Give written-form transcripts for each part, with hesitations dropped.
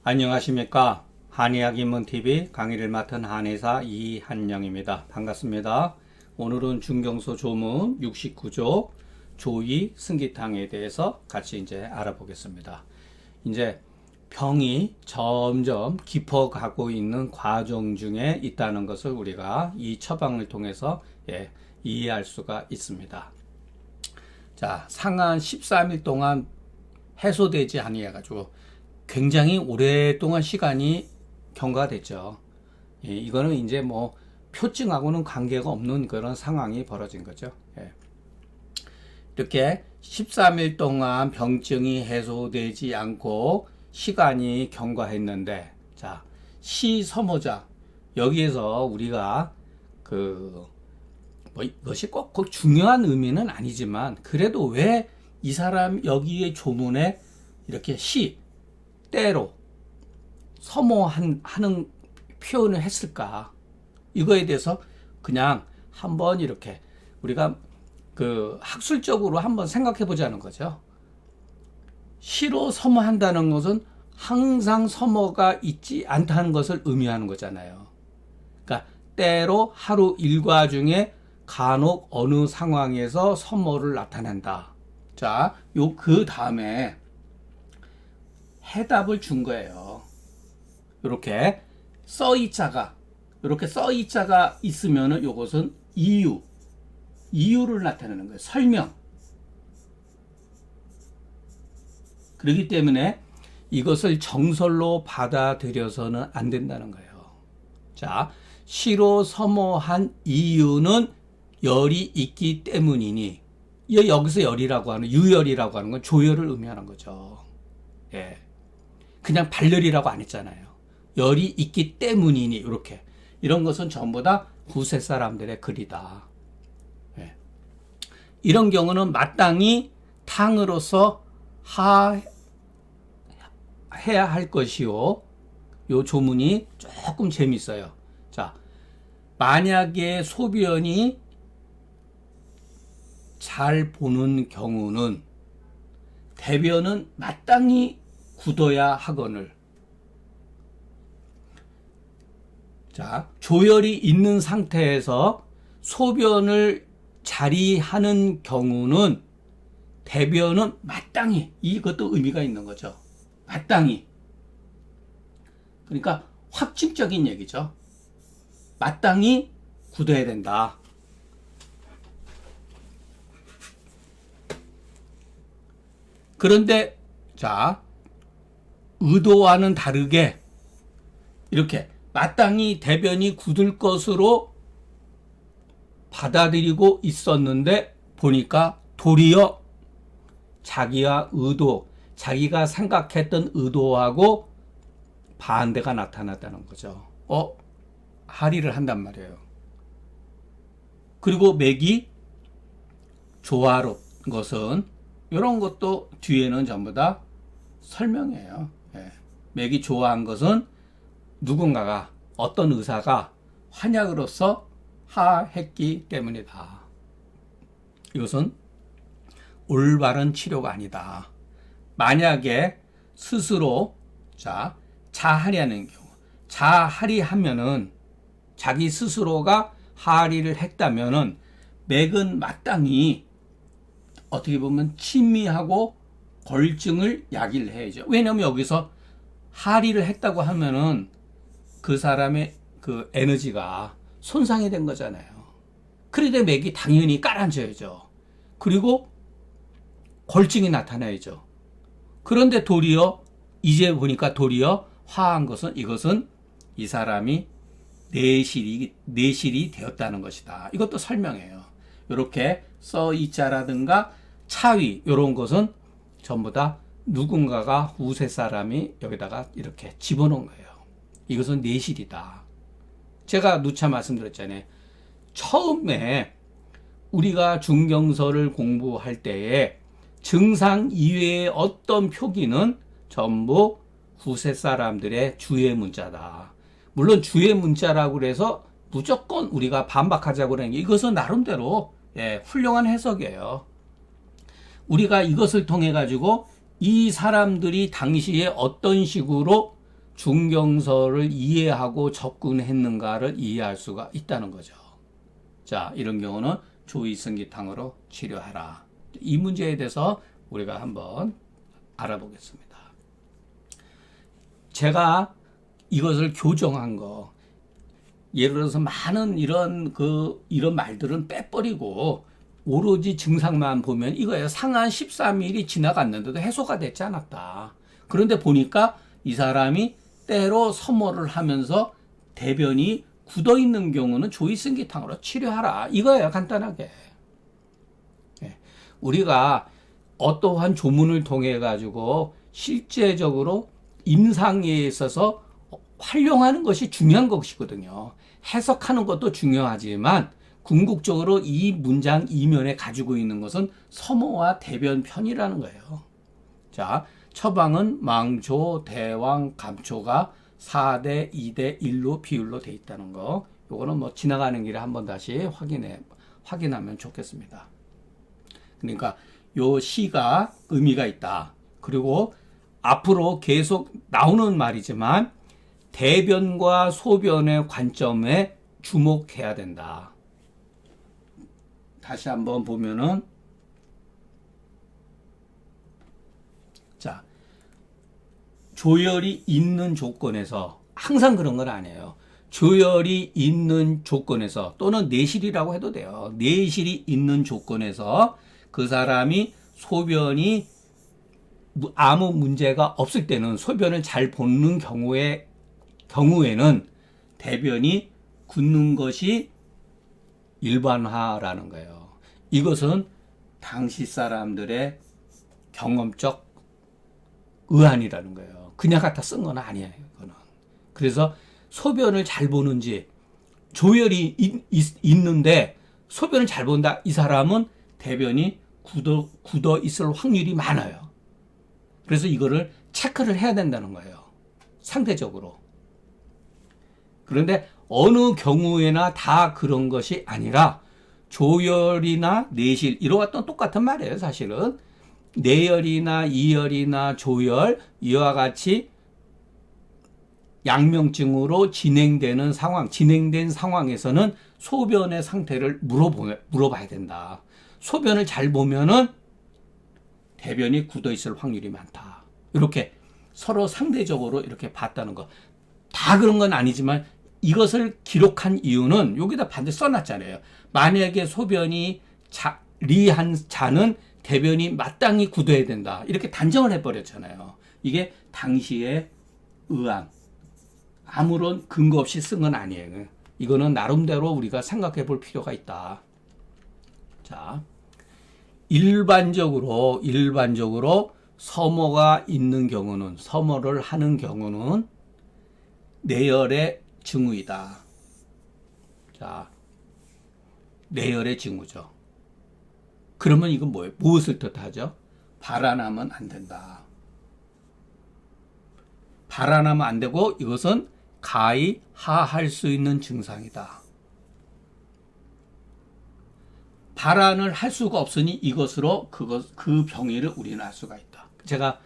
안녕하십니까. 한의학입문TV 강의를 맡은 한의사 이한영입니다. 반갑습니다. 오늘은 중경소 조문 69조 조의 승기탕에 대해서 같이 이제 알아보겠습니다. 이제 병이 점점 깊어가고 있는 과정 중에 있다는 것을 우리가 이 처방을 통해서 이해할 수가 있습니다. 자, 상한 13일 동안 해소되지 아니해가지고 굉장히 오랫동안 시간이 경과가 됐죠. 이거는 이제 뭐 표증하고는 관계가 없는 그런 상황이 벌어진 거죠. 이렇게 13일 동안 병증이 해소되지 않고 시간이 경과했는데, 자, 시서모자, 여기에서 우리가 이것이 꼭 중요한 의미는 아니지만, 그래도 왜 이 사람 여기에 조문에 이렇게 때로 서모하는 표현을 했을까? 이거에 대해서 그냥 한번 이렇게 우리가 학술적으로 한번 생각해 보자는 거죠. 시로 서모한다는 것은 항상 서모가 있지 않다는 것을 의미하는 거잖아요. 그러니까 때로 하루 일과 중에 간혹 어느 상황에서 서모를 나타낸다. 자, 그 다음에 해답을 준 거예요. 이렇게 써이자가 있으면은 요것은 이유를 나타내는 거예요. 설명. 그렇기 때문에 이것을 정설로 받아들여서는 안 된다는 거예요. 자, 시로 서모한 이유는 열이 있기 때문이니, 여기서 열이라고 하는, 유열이라고 하는 건 조열을 의미하는 거죠. 그냥 발열이라고 안 했잖아요. 열이 있기 때문이니, 이렇게. 이런 것은 전부 다 구세 사람들의 글이다. 이런 경우는 마땅히 탕으로서 해야 할 것이요. 요 조문이 조금 재밌어요. 자, 만약에 소변이 잘 보는 경우는 대변은 마땅히 굳어야 하거늘. 자, 조열이 있는 상태에서 소변을 자리하는 경우는 대변은 마땅히, 이것도 의미가 있는 거죠. 마땅히. 그러니까 확증적인 얘기죠. 마땅히 굳어야 된다. 그런데 자, 의도와는 다르게 이렇게 마땅히 대변이 굳을 것으로 받아들이고 있었는데 보니까 도리어 자기가 생각했던 의도하고 반대가 나타났다는 거죠. 할의를 한단 말이에요. 그리고 맥이 조화로운 것은 이런 것도 뒤에는 전부 다 설명이에요. 맥이 조화한 것은 누군가가, 어떤 의사가 환약으로서 하했기 때문이다. 이것은 올바른 치료가 아니다. 만약에 스스로 자할이하는 경우, 자할이하면은 자기 스스로가 할의를 했다면은 맥은 마땅히 어떻게 보면 침미하고 골증을 야기를 해야죠. 왜냐하면 여기서 할의를 했다고 하면은 그 사람의 그 에너지가 손상이 된 거잖아요. 그런데 맥이 당연히 깔아앉아야죠. 그리고 골증이 나타나야죠. 그런데 이제 보니까 화한 것은, 이것은 이 사람이 내실이 되었다는 것이다. 이것도 설명해요. 이렇게 써이자라든가 차위, 이런 것은 전부 다 누군가가 후세 사람이 여기다가 이렇게 집어넣은 거예요. 이것은 내실이다. 제가 누차 말씀드렸잖아요. 처음에 우리가 중경서를 공부할 때에 증상 이외의 어떤 표기는 전부 후세 사람들의 주의 문자다. 물론 주의 문자라고 그래서 무조건 우리가 반박하자고 하는 게, 이것은 나름대로 훌륭한 해석이에요. 우리가 이것을 통해 가지고 이 사람들이 당시에 어떤 식으로 중경서를 이해하고 접근했는가를 이해할 수가 있다는 거죠. 자, 이런 경우는 조이승기탕으로 치료하라. 이 문제에 대해서 우리가 한번 알아보겠습니다. 제가 이것을 교정한 거, 예를 들어서 많은 이런 말들은 빼버리고 오로지 증상만 보면 이거예요. 상한 13일이 지나갔는데도 해소가 되지 않았다. 그런데 보니까 이 사람이 때로 서모를 하면서 대변이 굳어 있는 경우는 조이승기탕으로 치료하라. 이거예요, 간단하게. 우리가 어떠한 조문을 통해 가지고 실제적으로 임상에 있어서 활용하는 것이 중요한 것이거든요. 해석하는 것도 중요하지만 궁극적으로 이 문장 이면에 가지고 있는 것은 서모와 대변편이라는 거예요. 자, 처방은 망조, 대왕, 감초가 4대 2대 1로 비율로 돼 있다는 거. 요거는 뭐 지나가는 길에 한번 다시 확인하면 좋겠습니다. 그러니까 요 시가 의미가 있다. 그리고 앞으로 계속 나오는 말이지만 대변과 소변의 관점에 주목해야 된다. 다시 한번 보면은, 자, 조열이 있는 조건에서, 항상 그런 건 아니에요. 조열이 있는 조건에서, 또는 내실이라고 해도 돼요. 내실이 있는 조건에서 그 사람이 소변이 아무 문제가 없을 때는, 소변을 잘 보는 경우에는 대변이 굳는 것이 일반화라는 거예요. 이것은 당시 사람들의 경험적 의안이라는 거예요. 그냥 갖다 쓴 건 아니에요. 이거는. 그래서 소변을 잘 보는지, 조열이 있는데 소변을 잘 본다. 이 사람은 대변이 굳어 있을 확률이 많아요. 그래서 이거를 체크를 해야 된다는 거예요. 상대적으로. 그런데 어느 경우에나 다 그런 것이 아니라 조열이나 내실, 이와 똑같은 말이에요. 사실은 내열이나 이열이나 조열, 이와 같이 양명증으로 진행된 상황에서는 소변의 상태를 물어봐야 된다. 소변을 잘 보면은 대변이 굳어 있을 확률이 많다. 이렇게 서로 상대적으로 이렇게 봤다는 거. 다 그런 건 아니지만 이것을 기록한 이유는 여기다 반드시 써놨잖아요. 만약에 소변이 리한 자는 대변이 마땅히 굳어야 된다. 이렇게 단정을 해버렸잖아요. 이게 당시의 의안. 아무런 근거 없이 쓴 건 아니에요. 이거는 나름대로 우리가 생각해 볼 필요가 있다. 자, 일반적으로 서모가 있는 경우는, 서모를 하는 경우는 내열의 징후이다. 자, 내열의 징후죠. 그러면 이건 뭐예요? 무엇을 뜻하죠? 발안하면 안 된다. 발안하면 안 되고 이것은 가히 하할 수 있는 증상이다. 발안을 할 수가 없으니 이것으로 그 병의를 우리는 알 수가 있다. 제가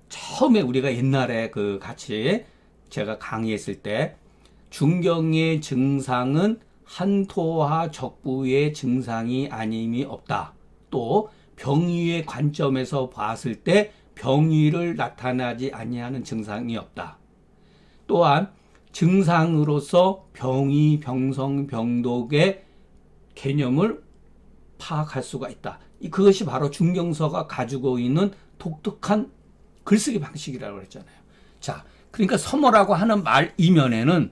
처음에 우리가 옛날에 같이 제가 강의했을 때 중경의 증상은 한토하 적부의 증상이 아님이 없다. 또 병의의 관점에서 봤을 때 병의를 나타나지 아니하는 증상이 없다. 또한 증상으로서 병의, 병성, 병독의 개념을 파악할 수가 있다. 그것이 바로 중경서가 가지고 있는 독특한 글쓰기 방식이라고 그랬잖아요. 자, 그러니까 서모라고 하는 말 이면에는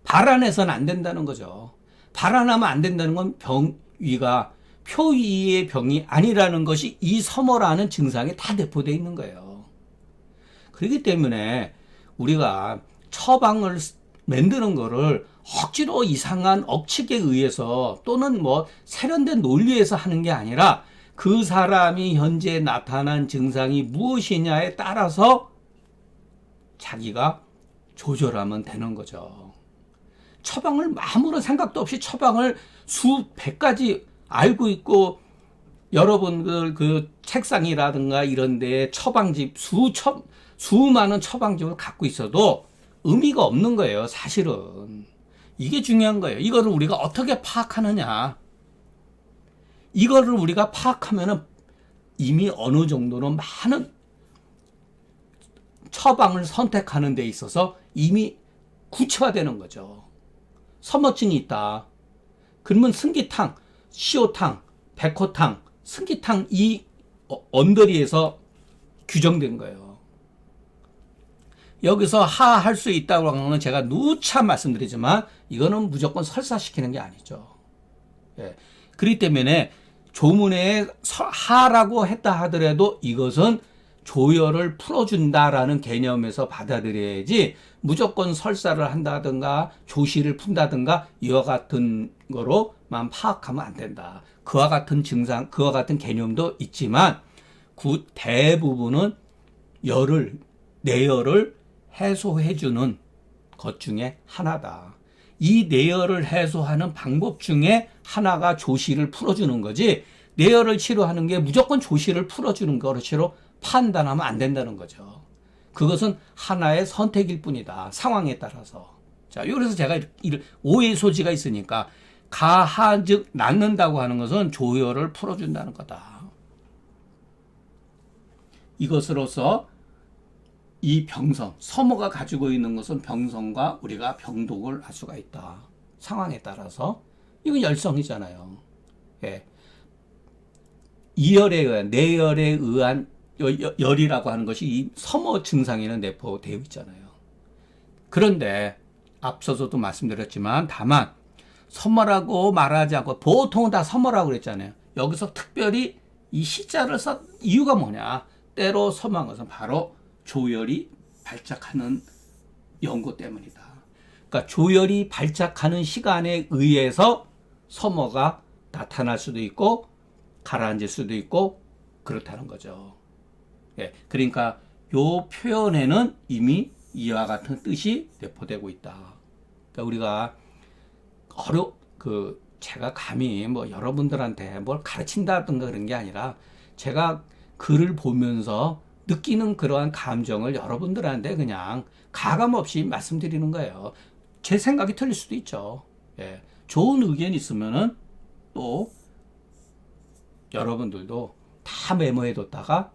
발안해서는 안 된다는 거죠. 발안하면 안 된다는 건 병위가 표위의 병이 아니라는 것이 이 서모라는 증상에 다 내포되어 있는 거예요. 그렇기 때문에 우리가 처방을 만드는 거를 억지로 이상한 억측에 의해서 또는 뭐 세련된 논리에서 하는 게 아니라 그 사람이 현재 나타난 증상이 무엇이냐에 따라서 자기가 조절하면 되는 거죠. 처방을 아무런 생각도 없이 처방을 수백 가지 알고 있고 여러분들 그 책상이라든가 이런 데에 처방집 수많은 처방집을 갖고 있어도 의미가 없는 거예요, 사실은. 이게 중요한 거예요. 이거를 우리가 어떻게 파악하느냐. 이거를 우리가 파악하면은 이미 어느 정도는 많은 처방을 선택하는 데 있어서 이미 구체화되는 거죠. 서머증이 있다. 그러면 승기탕, 시오탕, 백호탕, 승기탕 이 언저리에서 규정된 거예요. 여기서 하할 수 있다고 하는 건 제가 누차 말씀드리지만 이거는 무조건 설사시키는 게 아니죠. 예. 그렇기 때문에 조문에 하라고 했다 하더라도 이것은 조혈을 풀어준다라는 개념에서 받아들여야지 무조건 설사를 한다든가 조시를 푼다든가 이와 같은 거로만 파악하면 안 된다. 그와 같은 증상, 그와 같은 개념도 있지만 대부분은 내열을 해소해주는 것 중에 하나다. 이 내열을 해소하는 방법 중에 하나가 조시를 풀어주는 거지 내열을 치료하는 게 무조건 조시를 풀어주는 것으로 판단하면 안 된다는 거죠. 그것은 하나의 선택일 뿐이다. 상황에 따라서. 자, 그래서 제가 오해 소지가 있으니까 가하 즉 낫는다고 하는 것은 조혈을 풀어준다는 거다. 이것으로서 이 병성, 서모가 가지고 있는 것은 병성과 우리가 병독을 할 수가 있다. 상황에 따라서. 이건 열성이잖아요. 예. 이열에 의한, 내열에 의한 열이라고 하는 것이 이 서모 증상에는 내포되어 있잖아요. 그런데 앞서서도 말씀드렸지만 다만 서모라고 말하지 않고 보통은 다 서모라고 그랬잖아요. 여기서 특별히 이 시자를 쓴 이유가 뭐냐. 때로 서모한 것은 바로 조혈이 발작하는 연고 때문이다. 그러니까 조혈이 발작하는 시간에 의해서 서모가 나타날 수도 있고 가라앉을 수도 있고 그렇다는 거죠. 예, 그러니까 요 표현에는 이미 이와 같은 뜻이 내포되고 있다. 그러니까 우리가 제가 감히 뭐 여러분들한테 뭘 가르친다든가 그런 게 아니라 제가 글을 보면서 느끼는 그러한 감정을 여러분들한테 그냥 가감 없이 말씀드리는 거예요. 제 생각이 틀릴 수도 있죠. 예, 좋은 의견이 있으면은 또 여러분들도 다 메모해뒀다가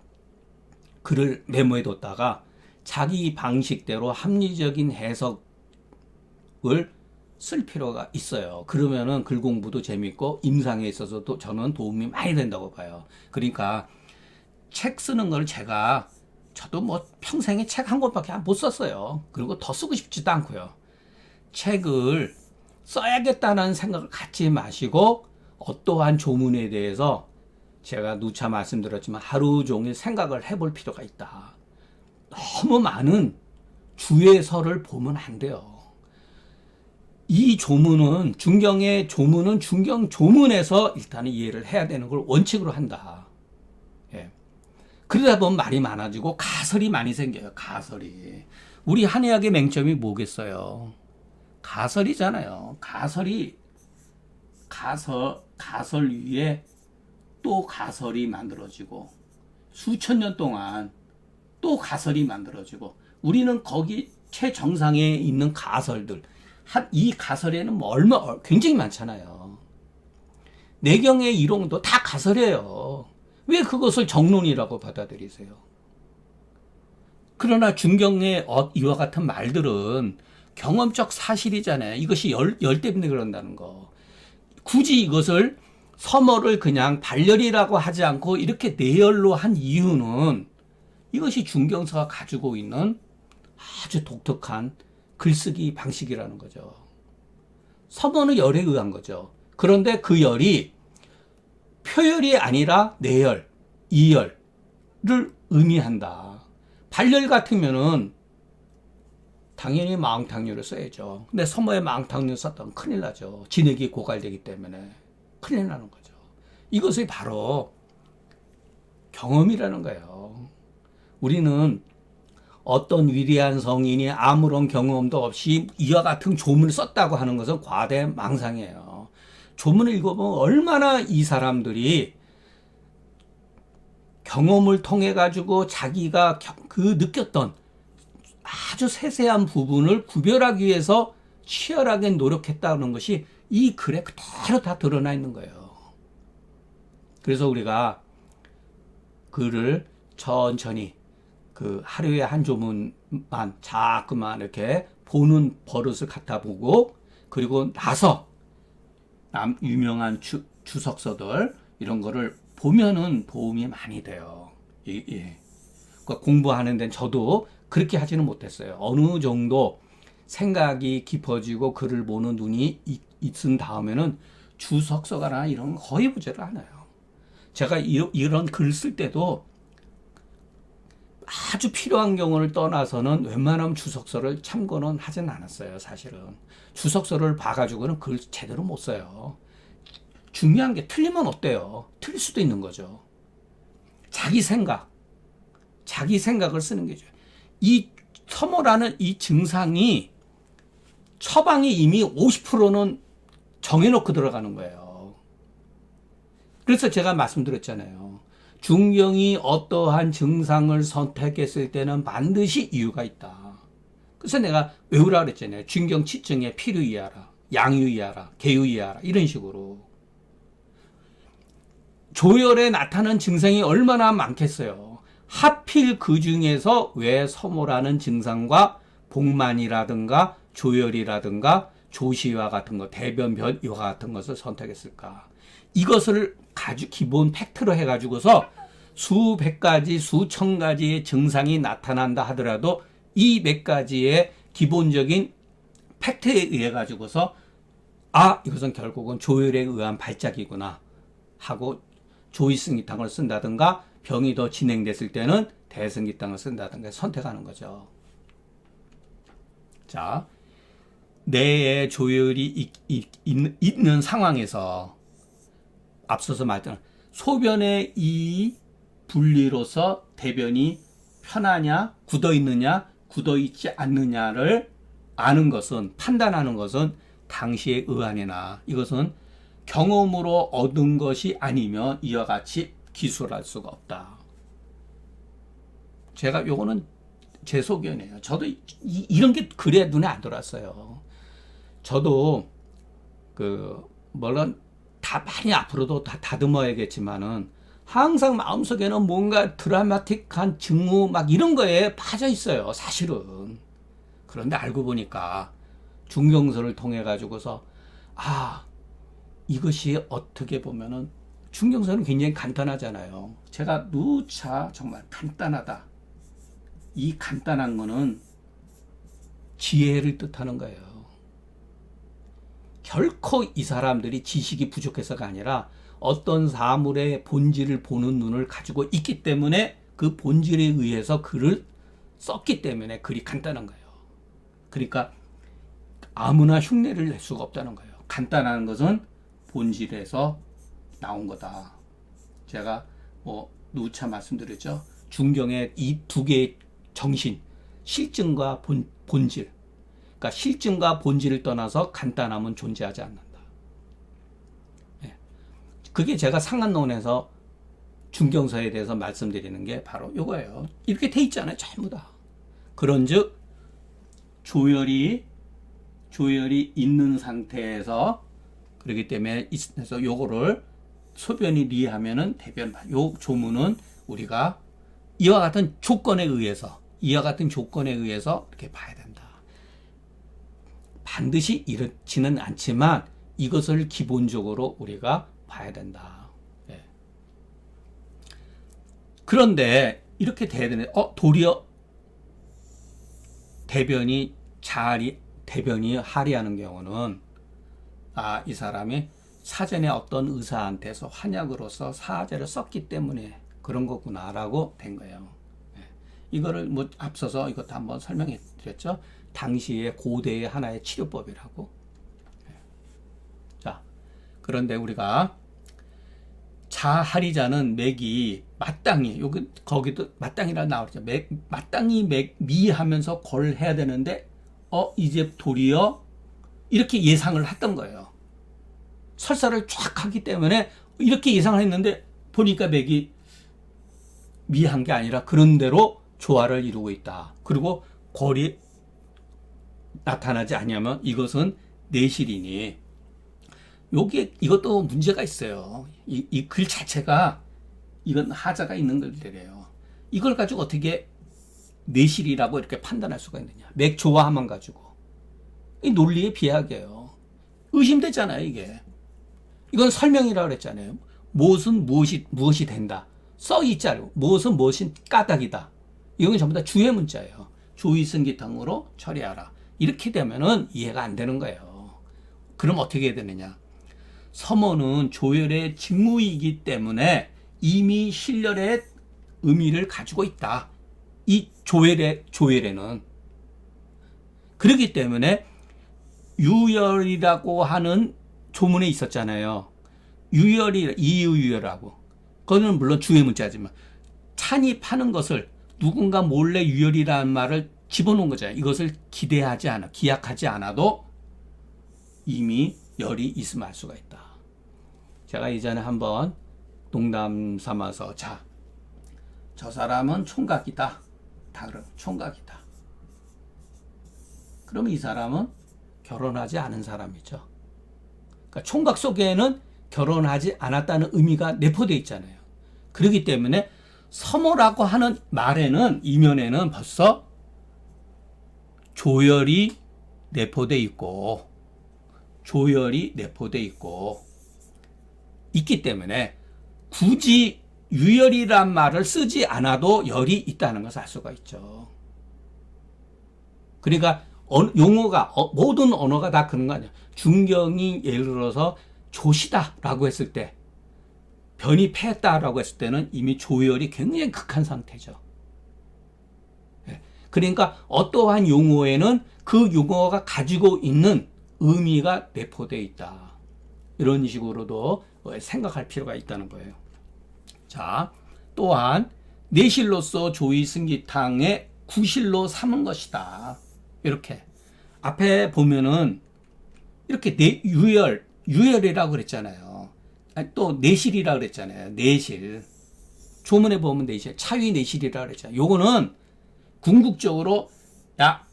글을 메모해뒀다가 자기 방식대로 합리적인 해석을 쓸 필요가 있어요. 그러면은 글 공부도 재밌고 임상에 있어서도 저는 도움이 많이 된다고 봐요. 그러니까 책 쓰는 걸 저도 뭐 평생에 책 한 권밖에 못 썼어요. 그리고 더 쓰고 싶지도 않고요. 책을 써야겠다는 생각을 갖지 마시고 어떠한 조문에 대해서 제가 누차 말씀드렸지만 하루 종일 생각을 해볼 필요가 있다. 너무 많은 주의서를 보면 안 돼요. 이 조문은 중경의 조문은 중경 조문에서 일단 이해를 해야 되는 걸 원칙으로 한다. 예. 그러다 보면 말이 많아지고 가설이 많이 생겨요. 가설이. 우리 한의학의 맹점이 뭐겠어요? 가설이잖아요. 가설 위에 또 가설이 만들어지고 수천 년 동안 또 가설이 만들어지고 우리는 거기 최정상에 있는 가설들 이 가설에는 굉장히 많잖아요. 내경의 이론도 다 가설이에요. 왜 그것을 정론이라고 받아들이세요? 그러나 중경의 이와 같은 말들은 경험적 사실이잖아요. 이것이 열 때문에 그런다는 거. 굳이 이것을 서머를 그냥 발열이라고 하지 않고 이렇게 내열로 한 이유는 이것이 중경서가 가지고 있는 아주 독특한 글쓰기 방식이라는 거죠. 서머는 열에 의한 거죠. 그런데 그 열이 표열이 아니라 내열, 이열을 의미한다. 발열 같으면은 당연히 망탕류를 써야죠. 근데 서머에 망탕류 썼다면 큰일 나죠. 진액이 고갈되기 때문에 큰일 나는 거죠. 이것이 바로 경험이라는 거예요. 우리는 어떤 위대한 성인이 아무런 경험도 없이 이와 같은 조문을 썼다고 하는 것은 과대망상이에요. 조문을 읽어보면 얼마나 이 사람들이 경험을 통해 가지고 자기가 그 느꼈던 아주 세세한 부분을 구별하기 위해서 치열하게 노력했다는 것이 이 글에 그대로 다 드러나 있는 거예요. 그래서 우리가 글을 천천히 그 하루에 한 조문만 자꾸만 이렇게 보는 버릇을 갖다 보고, 그리고 나서 유명한 주석서들 이런 거를 보면은 도움이 많이 돼요. 예. 그러니까 공부하는 데는 저도 그렇게 하지는 못했어요. 어느 정도 생각이 깊어지고 글을 보는 눈이 있은 다음에는 주석서가나 이런 거 거의 보지를 않아요. 제가 이런 글 쓸 때도 아주 필요한 경우를 떠나서는 웬만하면 주석서를 참고는 하진 않았어요. 사실은 주석서를 봐가지고는 글 제대로 못 써요. 중요한 게 틀리면 어때요? 틀릴 수도 있는 거죠. 자기 생각을 쓰는 게죠. 이 혐오라는 이 증상이 처방이 이미 50%는 정해놓고 들어가는 거예요. 그래서 제가 말씀드렸잖아요. 중경이 어떠한 증상을 선택했을 때는 반드시 이유가 있다. 그래서 내가 외우라 그랬잖아요. 중경 치증에 필유이하라, 양유이하라, 계유이하라, 이런 식으로. 조열에 나타난 증상이 얼마나 많겠어요. 하필 그 중에서 왜 서모라는 증상과 복만이라든가 조열이라든가 조시와 같은 것, 대변변 이와 같은 것을 선택했을까? 이것을 기본 팩트로 해가지고서 수백 가지, 수천 가지의 증상이 나타난다 하더라도 이 몇 가지의 기본적인 팩트에 의해 가지고서 이것은 결국은 조열에 의한 발작이구나 하고 조이승기탕을 쓴다든가, 병이 더 진행됐을 때는 대승기탕을 쓴다든가 선택하는 거죠. 자, 뇌에 조열이 있는 상황에서 앞서서 말했던 소변의 이 분리로서 대변이 편하냐, 굳어있느냐, 굳어있지 않느냐를 아는 것은, 판단하는 것은 당시의 의안이나 이것은 경험으로 얻은 것이 아니면 이와 같이 기술할 수가 없다. 제가 요거는 제 소견이에요. 저도 이런 게 글에 눈에 안 들어왔어요. 저도 물론 다 많이 앞으로도 다 다듬어야겠지만은 항상 마음속에는 뭔가 드라마틱한 증오 막 이런 거에 빠져 있어요. 사실은. 그런데 알고 보니까 중경서를 통해 가지고서 이것이 어떻게 보면은 중경서는 굉장히 간단하잖아요. 제가 누차 정말 간단하다. 이 간단한 거는 지혜를 뜻하는 거예요. 결코 이 사람들이 지식이 부족해서가 아니라 어떤 사물의 본질을 보는 눈을 가지고 있기 때문에 그 본질에 의해서 글을 썼기 때문에 글이 간단한 거예요. 그러니까 아무나 흉내를 낼 수가 없다는 거예요. 간단한 것은 본질에서 나온 거다. 제가 누차 말씀드렸죠. 중경의 이 두 개의 정신, 실증과 본질. 그러니까 실증과 본질을 떠나서 간단함은 존재하지 않는다. 그게 제가 상한론에서 중경서에 대해서 말씀드리는 게 바로 이거예요. 이렇게 돼 있잖아요. 전부 다. 그런즉 조열이 있는 상태에서, 그렇기 때문에 그래서 요거를 소변이 리하면은 대변, 요 조문은 우리가 이와 같은 조건에 의해서 이렇게 봐야 된다. 반드시 이렇지는 않지만 이것을 기본적으로 우리가 봐야 된다. 네. 그런데 이렇게 돼야 되는데 도리어 대변이 하리하는 경우는 이 사람이 사전에 어떤 의사한테서 환약으로서 사제를 썼기 때문에 그런 거구나라고 된 거예요. 네. 이거를 앞서서 이것도 한번 설명해 드렸죠. 당시의 고대의 하나의 치료법이라고. 네. 자, 그런데 우리가 자하리자는 맥이 마땅히, 거기도 마땅이라 나오죠. 마땅히 미하면서 걸 해야 되는데, 이제 도리어 이렇게 예상을 했던 거예요. 설사를 쫙 하기 때문에 이렇게 예상을 했는데, 보니까 맥이 미한 게 아니라 그런 대로 조화를 이루고 있다. 그리고 골이 나타나지 않으면 이것은 내실이니, 이것도 문제가 있어요. 이 글 자체가, 이건 하자가 있는 글들이에요. 이걸 가지고 어떻게 내실이라고 이렇게 판단할 수가 있느냐. 맥조화만 가지고. 이 논리의 비약이에요. 의심되잖아요, 이게. 이건 설명이라고 그랬잖아요. 무엇은 무엇이 된다. 써 있잖아요. 무엇이 까닭이다. 이건 전부 다 주의 문자예요. 조의승기탕으로 처리하라. 이렇게 되면은 이해가 안 되는 거예요. 그럼 어떻게 해야 되느냐. 서모는 조열의 직무이기 때문에 이미 신렬의 의미를 가지고 있다. 이 조열에는. 그렇기 때문에 유열이라고 하는 조문에 있었잖아요. 이유유열하고. 그거는 물론 주의 문자지만 찬입하는 것을 누군가 몰래 유열이라는 말을 집어넣은 거잖아요. 이것을 기약하지 않아도 이미 열이 있음을 알 수가 있다. 제가 이전에 한번 농담 삼아서, 저 사람은 총각이다. 다 그럼 총각이다. 그러면 이 사람은 결혼하지 않은 사람이죠. 그러니까 총각 속에는 결혼하지 않았다는 의미가 내포되어 있잖아요. 그렇기 때문에 서모라고 하는 말에는, 이면에는 벌써 조열이 내포되어 있고, 있기 때문에 굳이 유열이란 말을 쓰지 않아도 열이 있다는 것을 알 수가 있죠. 그러니까 용어가, 모든 언어가 다 그런 거 아니야. 중경이 예를 들어서 조시다라고 했을 때, 변이 패했다라고 했을 때는 이미 조열이 굉장히 극한 상태죠. 그러니까 어떠한 용어에는 그 용어가 가지고 있는 의미가 내포되어 있다. 이런 식으로도 생각할 필요가 있다는 거예요. 자, 또한 내실로서 조의승기탕의 구실로 삼은 것이다. 이렇게 앞에 보면은 이렇게 유열이라고 그랬잖아요. 또 내실이라고 그랬잖아요. 내실. 조문에 보면 내실, 차위 내실이라고 그랬잖아요. 요거는 궁극적으로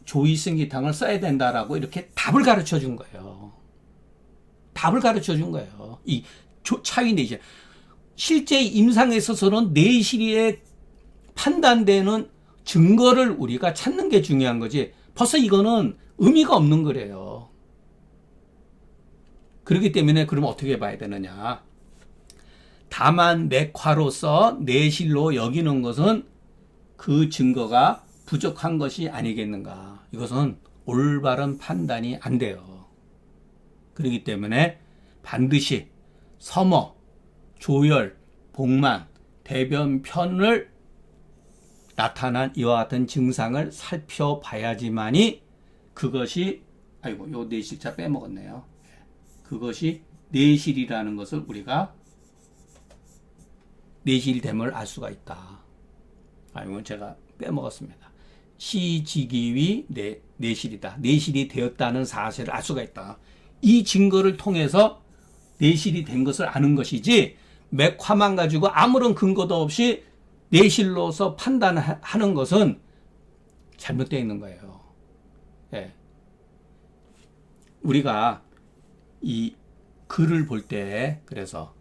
조의승기탕을 써야 된다라고 이렇게 답을 가르쳐 준 거예요. 이 차위 내실. 실제 임상에 있어서는 내실에 판단되는 증거를 우리가 찾는 게 중요한 거지. 벌써 이거는 의미가 없는 거래요. 그렇기 때문에 그럼 어떻게 봐야 되느냐. 다만 맥화로서 내실로 여기는 것은 그 증거가 부족한 것이 아니겠는가. 이것은 올바른 판단이 안 돼요. 그렇기 때문에 반드시 서머, 조열, 복만, 대변편을 나타난 이와 같은 증상을 살펴봐야지만이 그것이, 요 내실자 빼먹었네요. 그것이 내실이라는 것을 우리가 내실됨을 알 수가 있다. 이건 제가 빼먹었습니다. 시지기위 내실이다. 내실이 되었다는 사실을 알 수가 있다. 이 증거를 통해서 내실이 된 것을 아는 것이지, 맥화만 가지고 아무런 근거도 없이 내실로서 판단하는 것은 잘못되어 있는 거예요. 예. 우리가 이 글을 볼 때, 그래서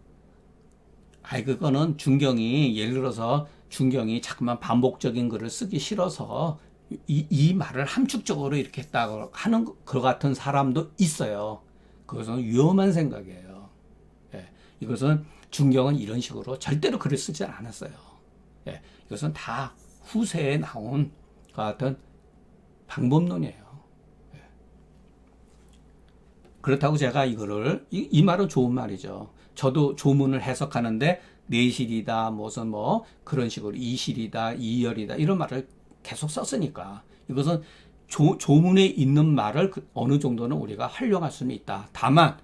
그거는 중경이, 예를 들어서 중경이 자꾸만 반복적인 글을 쓰기 싫어서 이 말을 함축적으로 이렇게 했다고 하는 것 같은 사람도 있어요. 그것은 위험한 생각이에요. 예. 이것은 중경은 이런 식으로 절대로 글을 쓰지 않았어요. 예. 이것은 다 후세에 나온 것 같은 방법론이에요. 예. 그렇다고 제가 이 말은 좋은 말이죠. 저도 조문을 해석하는데 내실이다, 무슨 그런 식으로 이실이다, 이열이다 이런 말을 계속 썼으니까 이것은 조문에 있는 말을 어느 정도는 우리가 활용할 수는 있다. 다만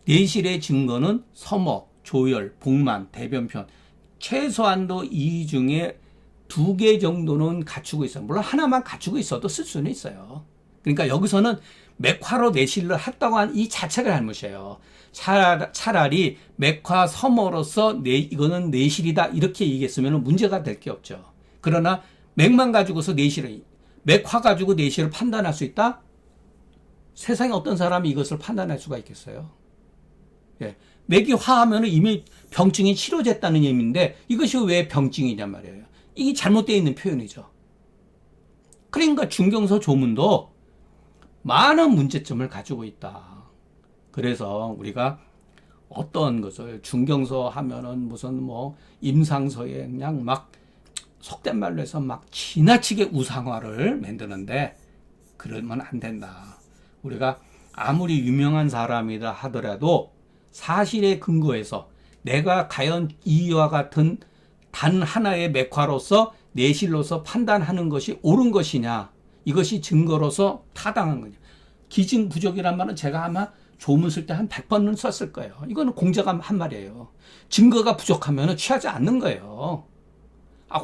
내실의 증거는 서머, 조열, 복만, 대변편 최소한도 이 중에 2개 정도는 갖추고 있어요. 물론 하나만 갖추고 있어도 쓸 수는 있어요. 그러니까 여기서는 맥화로 내실을 했다고 한 이 자체가 잘못이에요. 차라리 맥화 섬으로서 이거는 내실이다 이렇게 얘기했으면 문제가 될 게 없죠. 그러나 맥만 가지고서 맥화 가지고 내실을 판단할 수 있다? 세상에 어떤 사람이 이것을 판단할 수가 있겠어요? 예. 맥이 화하면 이미 병증이 치료됐다는 의미인데 이것이 왜 병증이냔 말이에요. 이게 잘못되어 있는 표현이죠. 그러니까 중경서 조문도 많은 문제점을 가지고 있다. 그래서 우리가 어떤 것을 중경서 하면은 무슨 뭐 임상서에 그냥 막 속된 말로 해서 막 지나치게 우상화를 만드는데 그러면 안 된다. 우리가 아무리 유명한 사람이다 하더라도 사실에 근거해서 내가 과연 이와 같은 단 하나의 맥화로서 내실로서 판단하는 것이 옳은 것이냐, 이것이 증거로서 타당한 거냐. 기증부족이란 말은 제가 아마 조문 쓸 때 한 100번은 썼을 거예요. 이거는 공자가 한 말이에요. 증거가 부족하면 취하지 않는 거예요.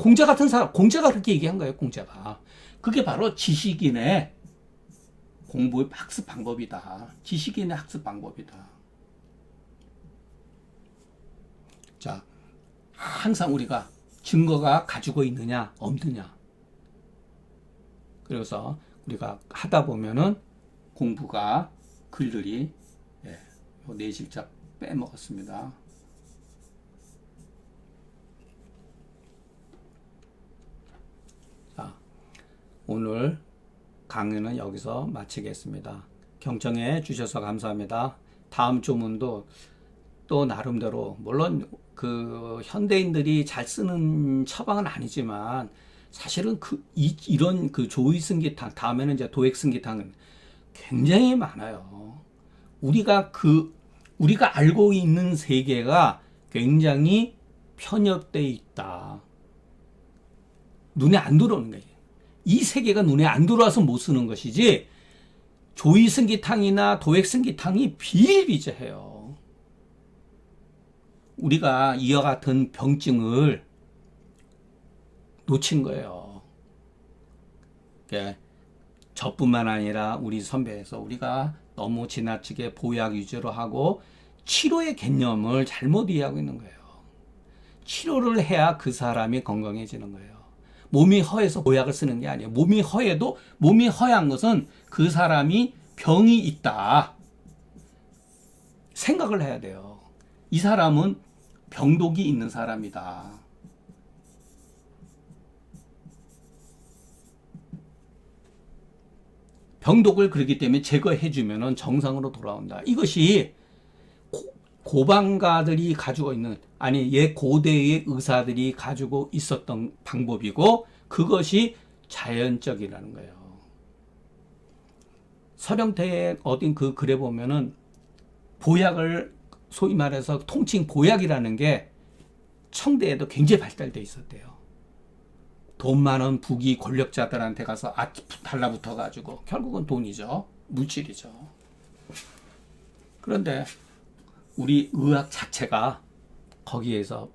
공자 같은 사람, 공자가 그렇게 얘기한 거예요, 공자가. 그게 바로 지식인의 공부의 학습 방법이다. 지식인의 학습 방법이다. 자, 항상 우리가 증거가 가지고 있느냐, 없느냐. 그래서 우리가 하다 보면은 공부가 글들이, 내실자 빼먹었습니다. 자, 오늘 강의는 여기서 마치겠습니다. 경청해 주셔서 감사합니다. 다음 조문도 또 나름대로 물론 그 현대인들이 잘 쓰는 처방은 아니지만 사실은 이런 그 조의승기탕 다음에는 이제 도액승기탕은 굉장히 많아요. 우리가 알고 있는 세계가 굉장히 편협되어 있다. 눈에 안 들어오는 거예요. 이 세계가 눈에 안 들어와서 못 쓰는 것이지 조의승기탕이나 도액승기탕이 비일비재해요. 우리가 이와 같은 병증을 놓친 거예요. 저뿐만 아니라 우리 선배에서 우리가 너무 지나치게 보약 위주로 하고 치료의 개념을 잘못 이해하고 있는 거예요. 치료를 해야 그 사람이 건강해지는 거예요. 몸이 허해서 보약을 쓰는 게 아니에요. 몸이 허한 것은 그 사람이 병이 있다. 생각을 해야 돼요. 이 사람은 병독이 있는 사람이다. 병독을 그렇기 때문에 제거해주면 정상으로 돌아온다. 이것이 고방가들이 가지고 있는, 옛 고대의 의사들이 가지고 있었던 방법이고 그것이 자연적이라는 거예요. 서령태의 어딘 그 글에 보면은 보약을 소위 말해서 통칭 보약이라는 게 청대에도 굉장히 발달되어 있었대요. 돈 많은 부귀 권력자들한테 가서 달라붙어 가지고 결국은 돈이죠. 물질이죠. 그런데 우리 의학 자체가 거기에서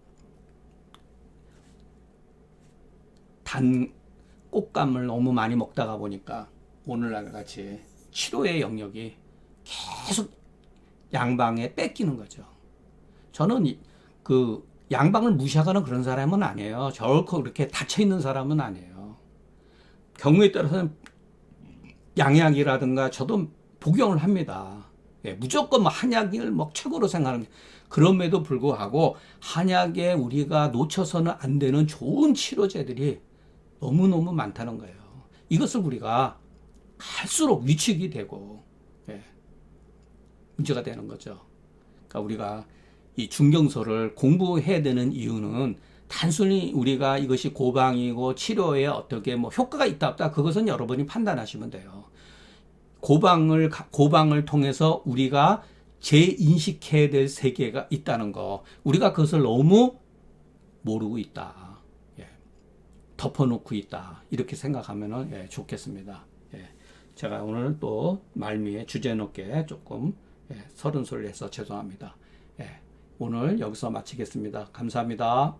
단 꽃감을 너무 많이 먹다가 보니까 오늘날 같이 치료의 영역이 계속 양방에 뺏기는 거죠. 저는 그 양방을 무시하거나 그런 사람은 아니에요. 결코 그렇게 닫혀 있는 사람은 아니에요. 경우에 따라서는 양약이라든가 저도 복용을 합니다. 무조건 한약을 최고로 생각하는, 그럼에도 불구하고 한약에 우리가 놓쳐서는 안 되는 좋은 치료제들이 너무너무 많다는 거예요. 이것을 우리가 갈수록 위축이 되고 문제가 되는 거죠. 그러니까 우리가 이 중경서를 공부해야 되는 이유는 단순히 우리가 이것이 고방이고 치료에 어떻게 효과가 있다 없다 그것은 여러분이 판단하시면 돼요. 고방을 통해서 우리가 재인식해야 될 세계가 있다는 거, 우리가 그것을 너무 모르고 있다, 덮어놓고 있다, 이렇게 생각하면 좋겠습니다. 제가 오늘 또 말미에 주제 높게 조금 서른소리를 해서 죄송합니다. 오늘 여기서 마치겠습니다. 감사합니다.